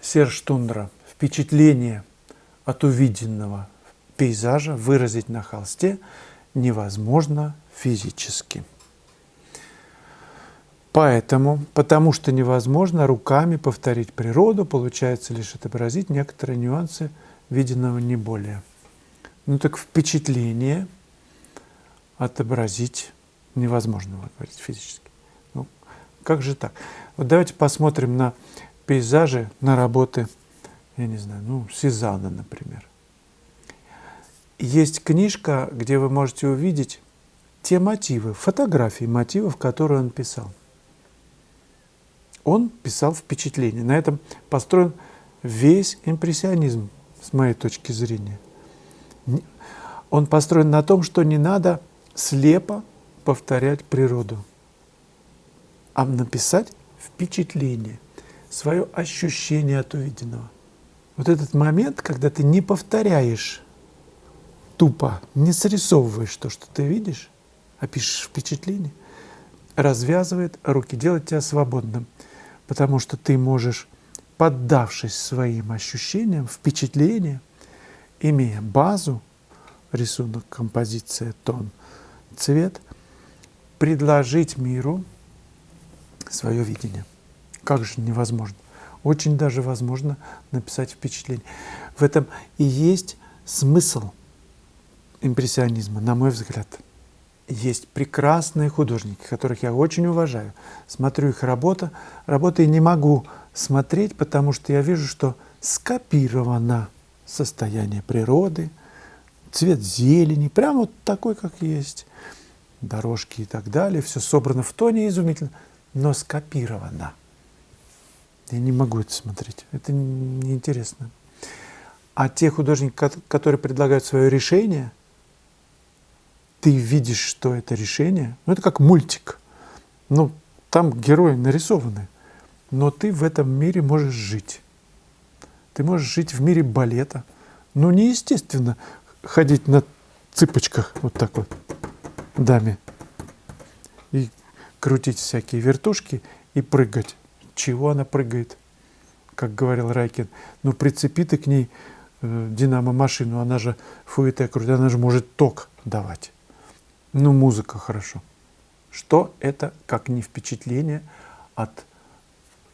Серж Тундра. Впечатление от увиденного пейзажа выразить на холсте невозможно физически. Потому что невозможно руками повторить природу, получается лишь отобразить некоторые нюансы виденного, не более. Ну так впечатление отобразить невозможно, вы говорите, физически. Ну, как же так? Вот давайте посмотрим на пейзажи, на работы, я не знаю, Сезанна, например. Есть книжка, где вы можете увидеть те мотивы, фотографии мотивов, которые он писал. Он писал впечатление. На этом построен весь импрессионизм, с моей точки зрения. Он построен на том, что не надо слепо повторять природу, а написать впечатление, свое ощущение от увиденного. Вот этот момент, когда ты не повторяешь тупо, не срисовываешь то, что ты видишь, а пишешь впечатление, развязывает руки, делает тебя свободным, потому что ты можешь, поддавшись своим ощущениям, впечатлениям, имея базу, рисунок, композиция, тон, цвет, предложить миру свое видение. Как же невозможно? Очень даже возможно написать впечатление. В этом и есть смысл импрессионизма, на мой взгляд. Есть прекрасные художники, которых я очень уважаю. Смотрю их работы и не могу смотреть, потому что я вижу, что скопировано состояние природы, цвет зелени, прямо вот такой, как есть, дорожки и так далее, все собрано в тоне изумительно, но скопировано. Я не могу это смотреть, это неинтересно. А те художники, которые предлагают свое решение, ты видишь, что это решение, это как мультик. Там герои нарисованы, но ты в этом мире можешь жить. Ты можешь жить в мире балета. Неестественно ходить на цыпочках вот так вот, даме, и крутить всякие вертушки и прыгать. Чего она прыгает? Как говорил Райкин, прицепи ты к ней динамо-машину, она же фуэте крутит, она же может ток давать. Музыка хорошо. Что это, как не впечатление от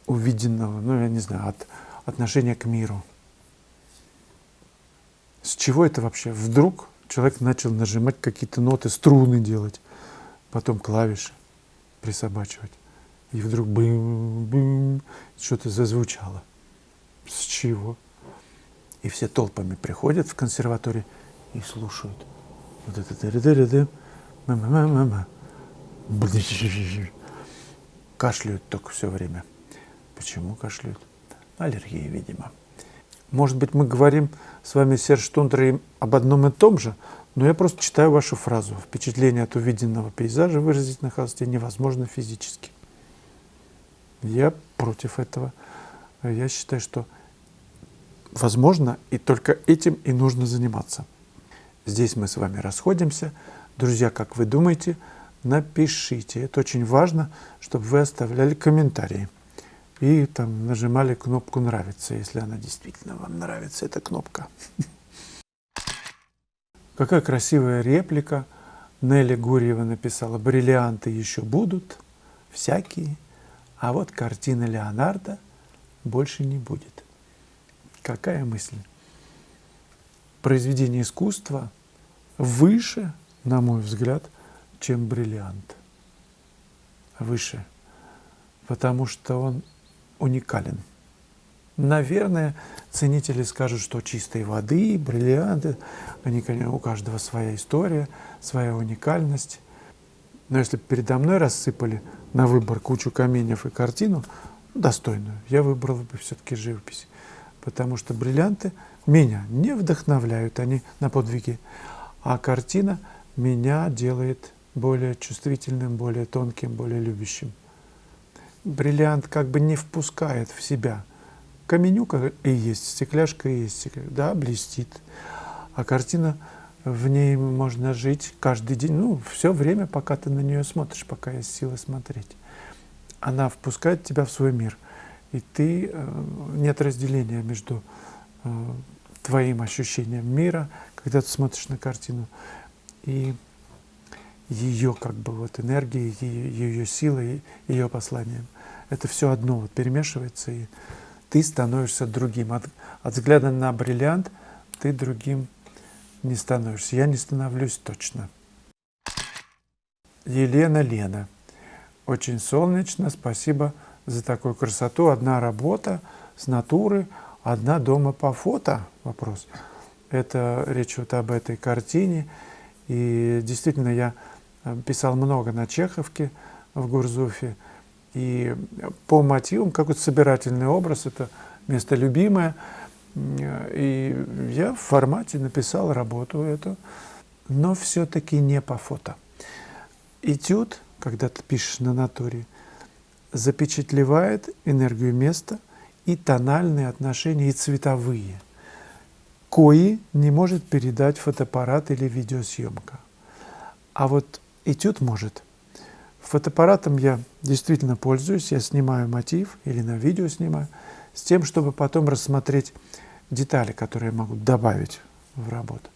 увиденного, я не знаю, от отношения к миру? С чего это вообще? Вдруг человек начал нажимать какие-то ноты, струны делать, потом клавиши присобачивать. И вдруг бым-бым, что-то зазвучало. С чего? И все толпами приходят в консерваторию и слушают. Вот это мама-мама-мама. Кашляют только все время. Почему кашляют? Аллергия, видимо. Может быть, мы говорим с вами, Серж Тундра, об одном и том же, но я просто читаю вашу фразу. Впечатление от увиденного пейзажа выразить на холсте невозможно физически. Я против этого. Я считаю, что возможно, и только этим и нужно заниматься. Здесь мы с вами расходимся. Друзья, как вы думаете, напишите. Это очень важно, чтобы вы оставляли комментарии. И там нажимали кнопку «Нравится», если она действительно вам нравится, эта кнопка. Какая красивая реплика. Нелли Гурьева написала: «Бриллианты еще будут, всякие, а вот картина Леонардо больше не будет». Какая мысль? Произведение искусства выше, на мой взгляд, чем бриллиант. Выше. Потому что он уникален. Наверное, ценители скажут, что чистой воды, бриллианты, у каждого своя история, своя уникальность. Но если бы передо мной рассыпали на выбор кучу каменьев и картину, достойную, я выбрал бы все-таки живопись. Потому что бриллианты меня не вдохновляют, они на подвиги, а картина меня делает более чувствительным, более тонким, более любящим. Бриллиант как бы не впускает в себя. Каменюка и есть, стекляшка и есть стекляшка. Да, блестит. А картина, в ней можно жить каждый день, все время, пока ты на нее смотришь, пока есть силы смотреть. Она впускает тебя в свой мир. и ты нет разделения между твоим ощущением мира, когда ты смотришь на картину, и ее как бы вот энергией, ее силой, ее посланием. Это все одно вот перемешивается, и ты становишься другим. От взгляда на бриллиант ты другим не становишься. Я не становлюсь точно. Елена Лена. Очень солнечно, спасибо за такую красоту. Одна работа с натуры, одна дома по фото? Вопрос. Это речь вот об этой картине. И действительно, я писал много на Чеховке в Гурзуфе. И по мотивам, как вот собирательный образ, это место любимое. И я в формате написал работу эту, но все-таки не по фото. Этюд, когда ты пишешь на натуре, запечатлевает энергию места и тональные отношения, и цветовые, кои не может передать фотоаппарат или видеосъемка. А вот этюд может. Фотоаппаратом я действительно пользуюсь, я снимаю мотив или на видео снимаю, с тем, чтобы потом рассмотреть детали, которые я могу добавить в работу.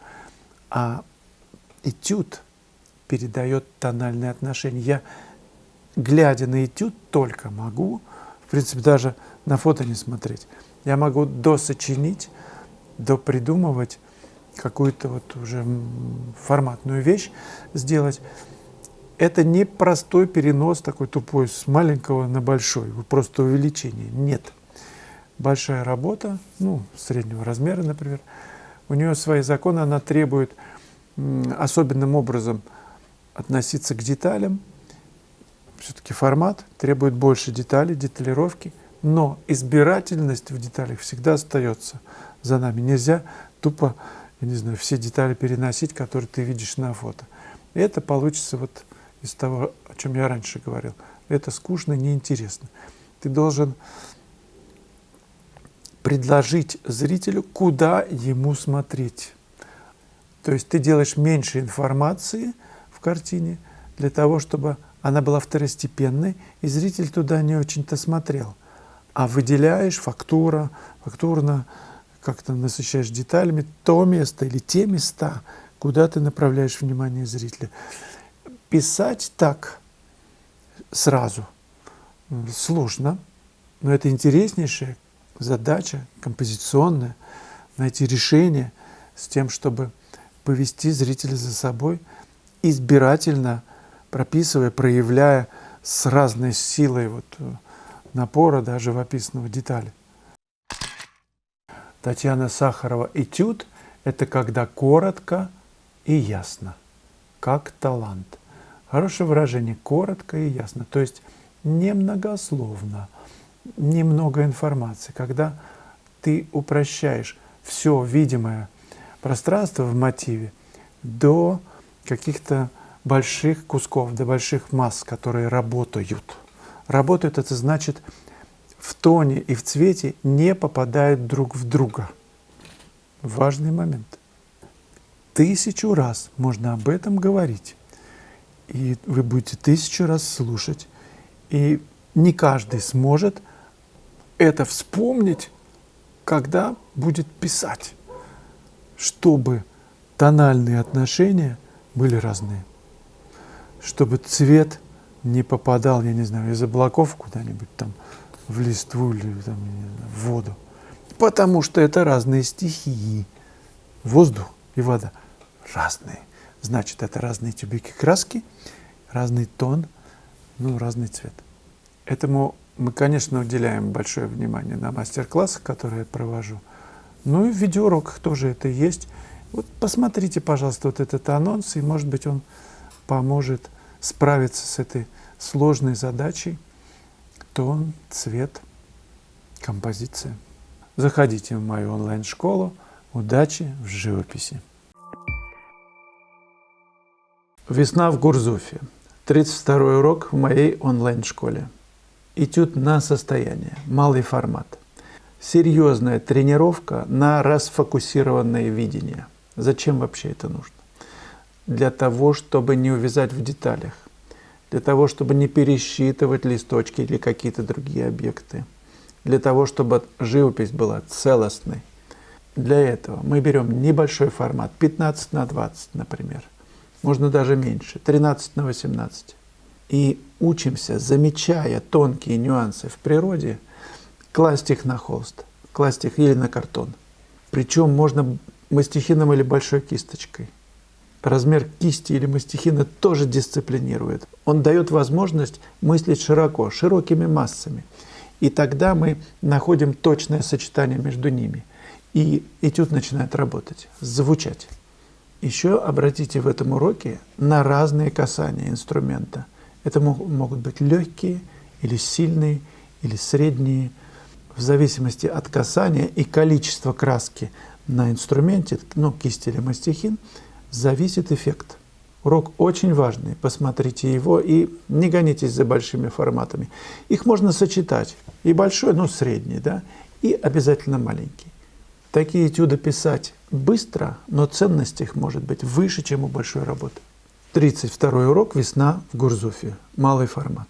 А этюд передает тональные отношения. Я, глядя на этюд, только могу, в принципе, даже на фото не смотреть, я могу досочинить, допридумывать какую-то вот уже форматную вещь сделать. Это не простой перенос такой тупой с маленького на большой, просто увеличение. Нет. Большая работа, среднего размера, например, у нее свои законы, она требует особенным образом относиться к деталям. Все-таки формат требует больше деталей, деталировки, но избирательность в деталях всегда остается за нами. Нельзя тупо, все детали переносить, которые ты видишь на фото. И это получится вот из того, о чем я раньше говорил. Это скучно, неинтересно. Ты должен предложить зрителю, куда ему смотреть. То есть ты делаешь меньше информации в картине для того, чтобы она была второстепенной, и зритель туда не очень-то смотрел. А выделяешь фактурно, как-то насыщаешь деталями то место или те места, куда ты направляешь внимание зрителя. Писать так сразу сложно, но это интереснейшая задача, композиционная, найти решение с тем, чтобы повести зрителя за собой, избирательно прописывая, проявляя с разной силой напора, даже живописного детали. Татьяна Сахарова. Этюд – это когда коротко и ясно, как талант. Хорошее выражение – коротко и ясно, то есть немногословно, немного информации, когда ты упрощаешь все видимое пространство в мотиве до каких-то больших кусков, до больших масс, которые работают. Работают – это значит, в тоне и в цвете не попадают друг в друга. Важный момент. 1000 раз можно об этом говорить, и вы будете 1000 раз слушать, и не каждый сможет это вспомнить, когда будет писать, чтобы тональные отношения были разные, чтобы цвет не попадал, из облаков куда-нибудь там в листву или в воду, потому что это разные стихии. Воздух и вода разные. Значит, это разные тюбики краски, разный тон, разный цвет. Этому мы, конечно, уделяем большое внимание на мастер-классах, которые я провожу. И в видеоуроках тоже это есть. Вот посмотрите, пожалуйста, вот этот анонс, и, может быть, он поможет справиться с этой сложной задачей. Тон, цвет, композиция. Заходите в мою онлайн-школу. Удачи в живописи. Весна в Гурзуфе. 32-й урок в моей онлайн-школе. Этюд на состояние. Малый формат. Серьезная тренировка на расфокусированное видение. Зачем вообще это нужно? Для того, чтобы не увязать в деталях. Для того, чтобы не пересчитывать листочки или какие-то другие объекты. для того, чтобы живопись была целостной. Для этого мы берем небольшой формат, 15 на 20, например. Можно даже меньше, 13 на 18. И учимся, замечая тонкие нюансы в природе, класть их на холст, класть их или на картон. Причем можно мастихином или большой кисточкой. Размер кисти или мастихина тоже дисциплинирует. Он дает возможность мыслить широко, широкими массами. И тогда мы находим точное сочетание между ними. И этюд начинает работать, звучать. Еще обратите в этом уроке на разные касания инструмента. Это могут быть легкие, или сильные, или средние. В зависимости от касания и количества краски на инструменте, кисть или мастихин, зависит эффект. Урок очень важный, посмотрите его и не гонитесь за большими форматами. Их можно сочетать, и большой, средний, и обязательно маленький. Такие этюды писать быстро, но ценность их может быть выше, чем у большой работы. 32-й урок «Весна в Гурзуфе». Малый формат.